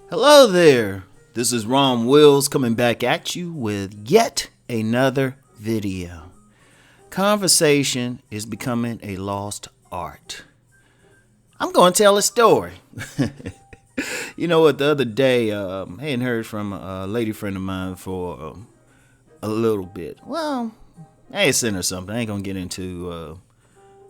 Hello there. This is Rom Wills coming back at you with yet another video. Conversation is becoming a lost art. I'm going to tell a story. You know what? The other day, I hadn't heard from a lady friend of mine for a little bit. Well, I had sent her something. I ain't going to get into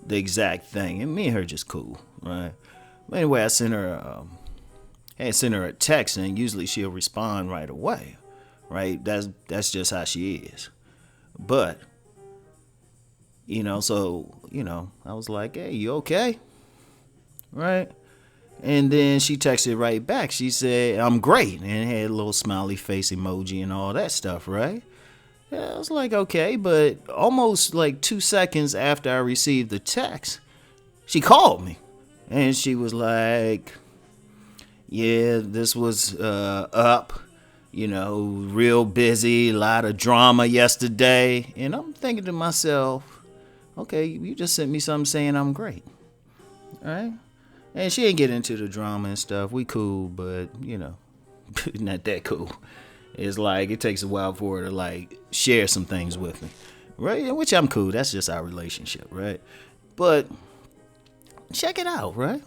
the exact thing. And me and her just cool, right? But anyway, I sent her a text, and usually she'll respond right away, right? That's just how she is. But I was like, "Hey, you okay?" Right? And then she texted right back. She said, "I'm great," and had a little smiley face emoji and all that stuff, right? Yeah, I was like, okay, but almost like 2 seconds after I received the text, she called me, and she was like, yeah, this was up, real busy, a lot of drama yesterday. And I'm thinking to myself, okay, you just sent me something saying I'm great, all right? And she ain't get into the drama and stuff. We cool, but, not that cool. It's like it takes a while for her to, like, share some things with me, right? Which I'm cool. That's just our relationship, right? But check it out, right?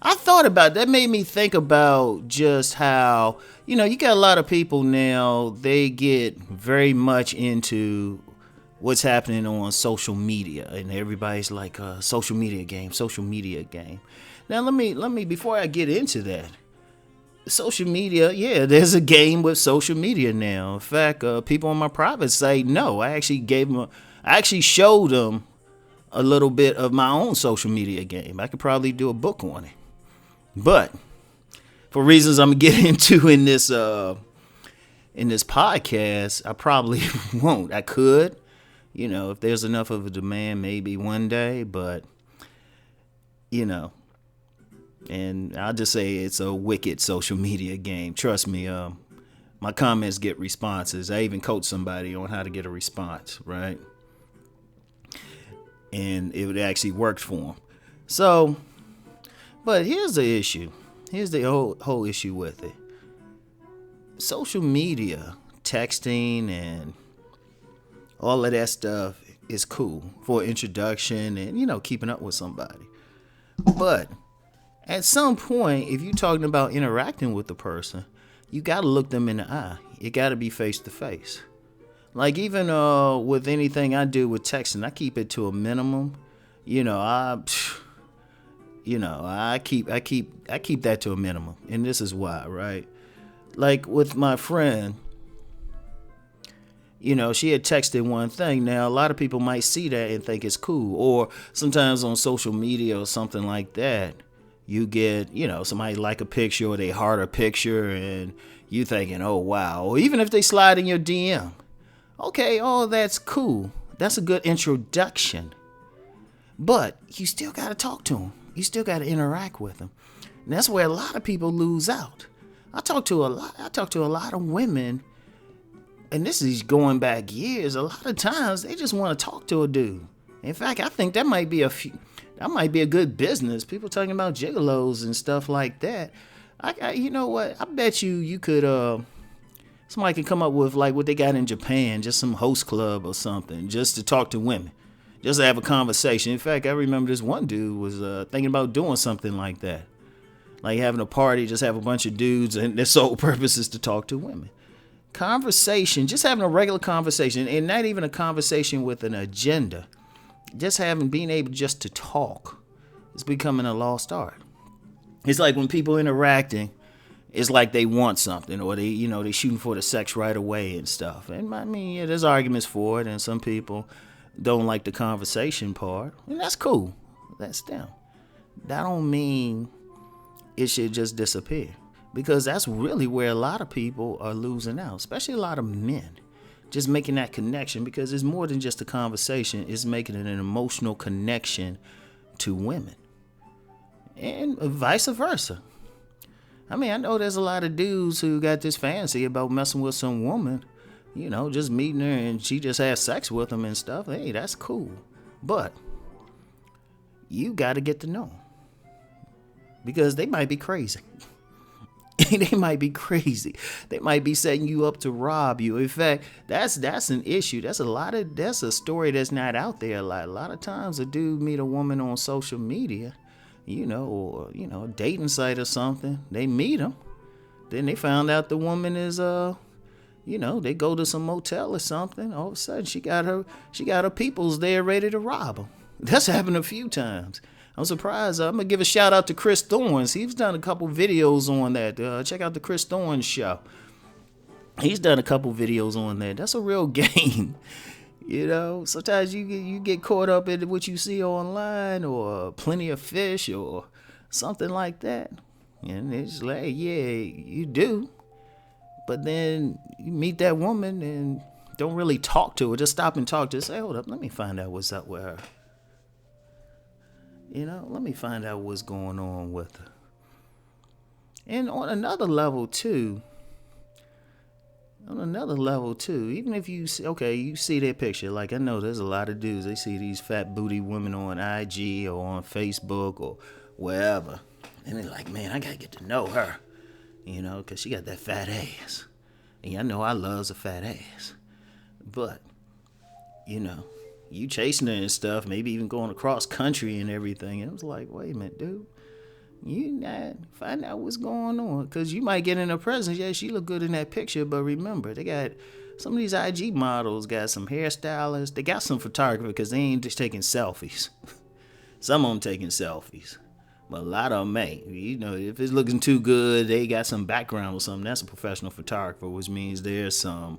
I thought about that. Made me think about just how, you got a lot of people now, they get very much into what's happening on social media, and everybody's like, social media game. Now, let me, before I get into that, social media, yeah, there's a game with social media now. In fact, people on my private site know. I actually showed them a little bit of my own social media game. I could probably do a book on it. But for reasons I'm gonna get into in this podcast, I probably won't. I could, if there's enough of a demand, maybe one day. But and I'll just say it's a wicked social media game. Trust me. My comments get responses. I even coach somebody on how to get a response, right? And it actually worked for them. So. But here's the issue. Here's the whole issue with it. Social media, texting, and all of that stuff is cool for introduction and, keeping up with somebody. But at some point, if you're talking about interacting with the person, you got to look them in the eye. It got to be face to face. Like even with anything I do with texting, I keep it to a minimum. I keep that to a minimum, and this is why, right? Like with my friend, she had texted one thing. Now a lot of people might see that and think it's cool, or sometimes on social media or something like that, you get, somebody like a picture or they heart a picture, and you thinking, oh wow, or even if they slide in your DM, okay, all that's cool. That's a good introduction, but you still got to talk to them. You still got to interact with them. And that's where a lot of people lose out. I talk to a lot of women, and this is going back years. A lot of times they just want to talk to a dude. In fact, I think that might be a good business. People talking about gigolos and stuff like that. You know what? I bet you could somebody could come up with like what they got in Japan, just some host club or something, just to talk to women. Just to have a conversation. In fact, I remember this one dude was thinking about doing something like that. Like having a party, just have a bunch of dudes, and their sole purpose is to talk to women. Conversation, just having a regular conversation, and not even a conversation with an agenda. Just being able just to talk is becoming a lost art. It's like when people interacting, it's like they want something, or they shooting for the sex right away and stuff. And I mean, yeah, there's arguments for it, and some people don't like the conversation part, and that's cool. That's them. That don't mean it should just disappear, because that's really where a lot of people are losing out, especially a lot of men. Just making that connection, because it's more than just a conversation. It's making it an emotional connection to women, and vice versa. I mean, I know there's a lot of dudes who got this fancy about messing with some woman, just meeting her and she just has sex with them and stuff. Hey, that's cool. But you got to get to know them, because they might be crazy. they might be crazy. They might be setting you up to rob you. In fact, that's an issue. That's a story that's not out there. Like a lot of times a dude meet a woman on social media, or a dating site or something. They meet them. Then they found out the woman is they go to some motel or something. All of a sudden she got her peoples there ready to rob them. That's happened a few times. I'm surprised. I'm going to give a shout out to Chris Thorns. He's done a couple videos on that. Check out the Chris Thorns show. He's done a couple videos on that. That's a real game. Sometimes you get caught up in what you see online or Plenty of Fish or something like that. And it's like, yeah, you do. But then you meet that woman and don't really talk to her. Just stop and talk to her. Say, hold up, let me find out what's up with her. Let me find out what's going on with her. And on another level too, even if you see their picture, like I know there's a lot of dudes, they see these fat booty women on IG or on Facebook or wherever. And they're like, man, I gotta get to know her, because she got that fat ass. And I know I loves a fat ass. But, you chasing her and stuff, maybe even going across country and everything. And it was like, wait a minute, dude. You not find out what's going on. Because you might get in her presence. Yeah, she look good in that picture. But remember, they got some of these IG models, got some hairstylists. They got some photographers because they ain't just taking selfies. Some of them taking selfies. But a lot of them ain't. If it's looking too good, they got some background or something. That's a professional photographer, which means there's some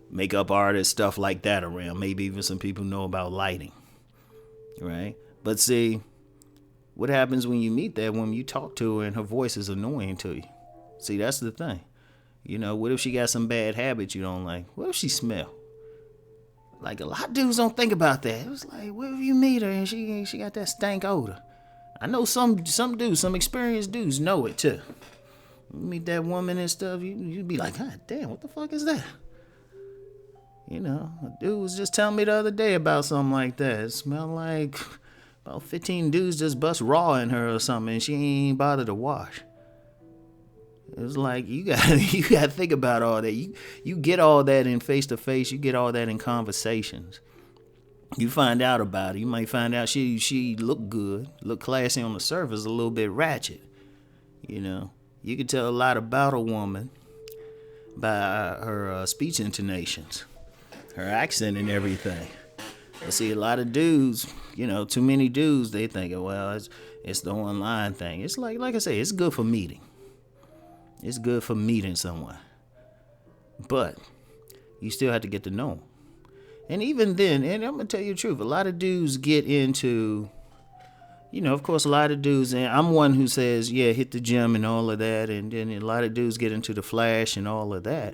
makeup artists, stuff like that around. Maybe even some people know about lighting, right? But see, what happens when you meet that woman, you talk to her and her voice is annoying to you? See, that's the thing. What if she got some bad habits you don't like? What if she smell? Like, a lot of dudes don't think about that. It was like, what if you meet her and she got that stank odor? I know some dudes, some experienced dudes know it too. You meet that woman and stuff, you'd be like, God damn, what the fuck is that? A dude was just telling me the other day about something like that. It smelled like about 15 dudes just bust raw in her or something, and she ain't bothered to wash. It was like, you got to think about all that. You get all that in face-to-face. You get all that in conversations. You find out about it. You might find out she looked good, looked classy on the surface, a little bit ratchet. You can tell a lot about a woman by her speech intonations, her accent and everything. But see, a lot of dudes, too many dudes, they think, well, it's the online thing. It's like I say, it's good for meeting. It's good for meeting someone. But you still have to get to know them. And even then, and I'm going to tell you the truth, a lot of dudes get into, of course, a lot of dudes, and I'm one who says, yeah, hit the gym and all of that. And then a lot of dudes get into the flash and all of that.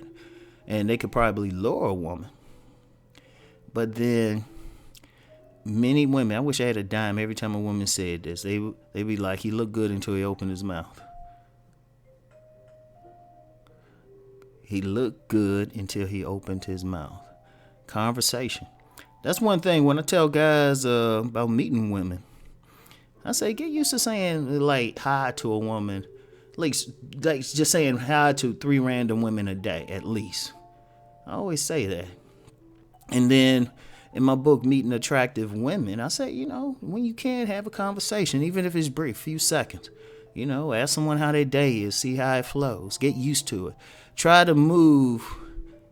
And they could probably lure a woman. But then many women, I wish I had a dime every time a woman said this. They'd be like, he looked good until he opened his mouth. He looked good until he opened his mouth. Conversation. That's one thing when I tell guys about meeting women. I say, get used to saying like hi to a woman. Like just saying hi to 3 random women a day at least. I always say that. And then in my book, Meeting Attractive Women, I say, when you can have a conversation, even if it's brief, few seconds. Ask someone how their day is, see how it flows, get used to it. Try to move.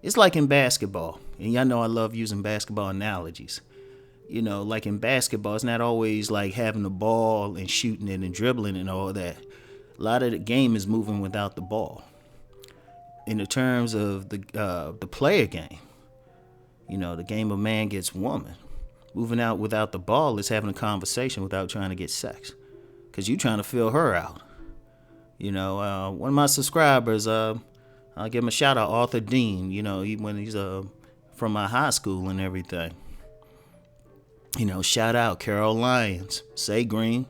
It's like in basketball. And y'all know I love using basketball analogies. Like in basketball, it's not always like having the ball and shooting it and dribbling and all that. A lot of the game is moving without the ball. In the terms of the player game, the game of man gets woman. Moving out without the ball is having a conversation without trying to get sex. Because you're trying to fill her out. One of my subscribers, I'll give him a shout out, Arthur Dean, when he's from my high school and everything. Shout out Carol Lyons, Say Green.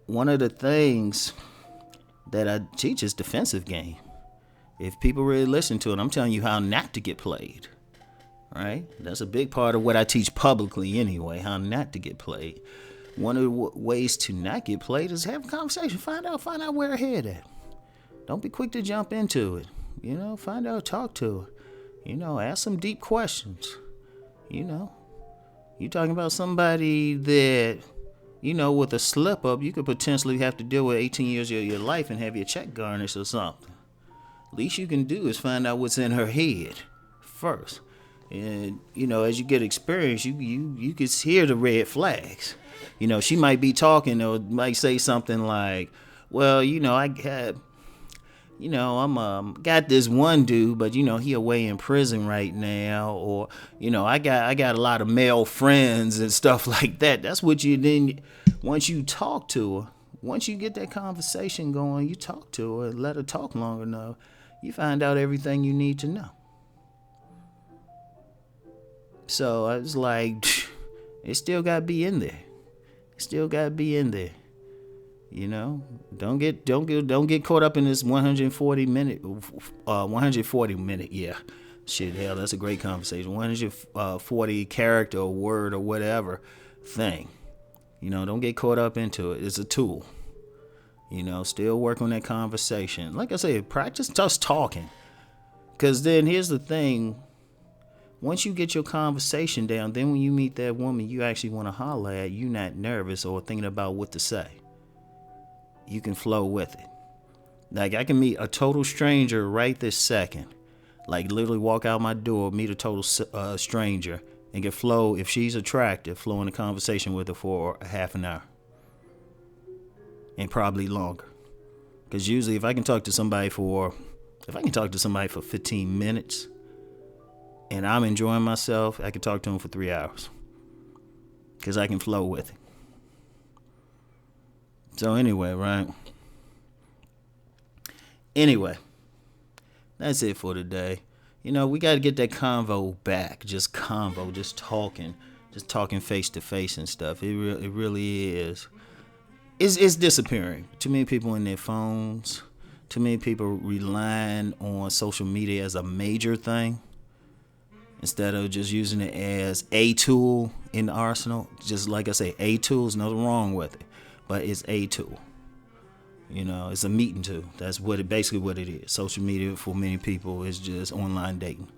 One of the things that I teach is defensive game. If people really listen to it, I'm telling you how not to get played. Right? That's a big part of what I teach publicly anyway, how not to get played. one of the ways to not get played is have a conversation. Find out where her head at. Don't be quick to jump into it. Find out, talk to her. Ask some deep questions. You talking about somebody that, with a slip up, you could potentially have to deal with 18 years of your life and have your check garnished or something. Least you can do is find out what's in her head first. And, as you get experience, you can hear the red flags. She might be talking or might say something like, well, I had, I'm got this one dude, but he away in prison right now, or I got a lot of male friends and stuff like that. That's what you then once you talk to her, once you get that conversation going, you talk to her and let her talk long enough, you find out everything you need to know. So I was like, it still gotta be in there. It still gotta be in there. Don't get caught up in this 140 minute, yeah. Shit, hell, that's a great conversation. 140 character or word or whatever thing. Don't get caught up into it. It's a tool. Still work on that conversation. Like I said, practice just talking. Because then here's the thing. Once you get your conversation down, then when you meet that woman you actually want to holler at, you're not nervous or thinking about what to say. You can flow with it. Like, I can meet a total stranger right this second. Like, literally walk out my door, meet a total stranger, and can flow, if she's attractive, flow in a conversation with her for a half an hour. And probably longer. Because usually if I can talk to somebody for 15 minutes, and I'm enjoying myself, I can talk to them for 3 hours. Because I can flow with it. So anyway, right? Anyway, that's it for today. We got to get that convo back. Just talking face to face and stuff. It really is. It's disappearing. Too many people in their phones. Too many people relying on social media as a major thing instead of just using it as a tool in the arsenal. Just like I say, a tool, there's nothing wrong with it. But it's a tool. It's a meeting tool. That's basically what it is. Social media for many people is just online dating.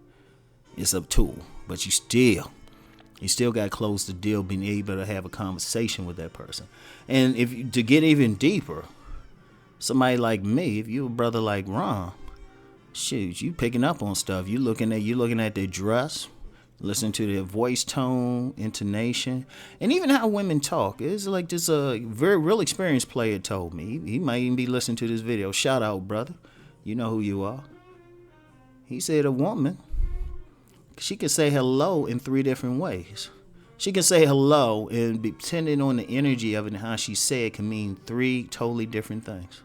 It's a tool. But you still got to close the deal, being able to have a conversation with that person. And to get even deeper, somebody like me, if you're a brother like Rom, shoot, you picking up on stuff. You looking at their dress, listening to their voice tone, intonation, and even how women talk. It's like this very real experienced player told me. He might even be listening to this video. Shout out, brother. You know who you are. He said a woman, she can say hello in 3 different ways. She can say hello, and depending on the energy of it and how she say it, can mean 3 totally different things.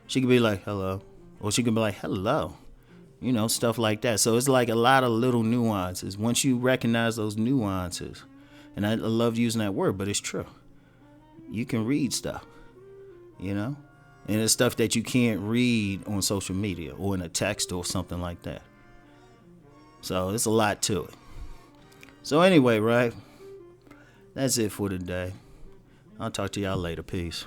She could be like, hello. Or she could be like, hello. Stuff like that. So it's like a lot of little nuances. Once you recognize those nuances, and I love using that word, but it's true. You can read stuff, and it's stuff that you can't read on social media or in a text or something like that. So it's a lot to it. So anyway, right? That's it for today. I'll talk to y'all later. Peace.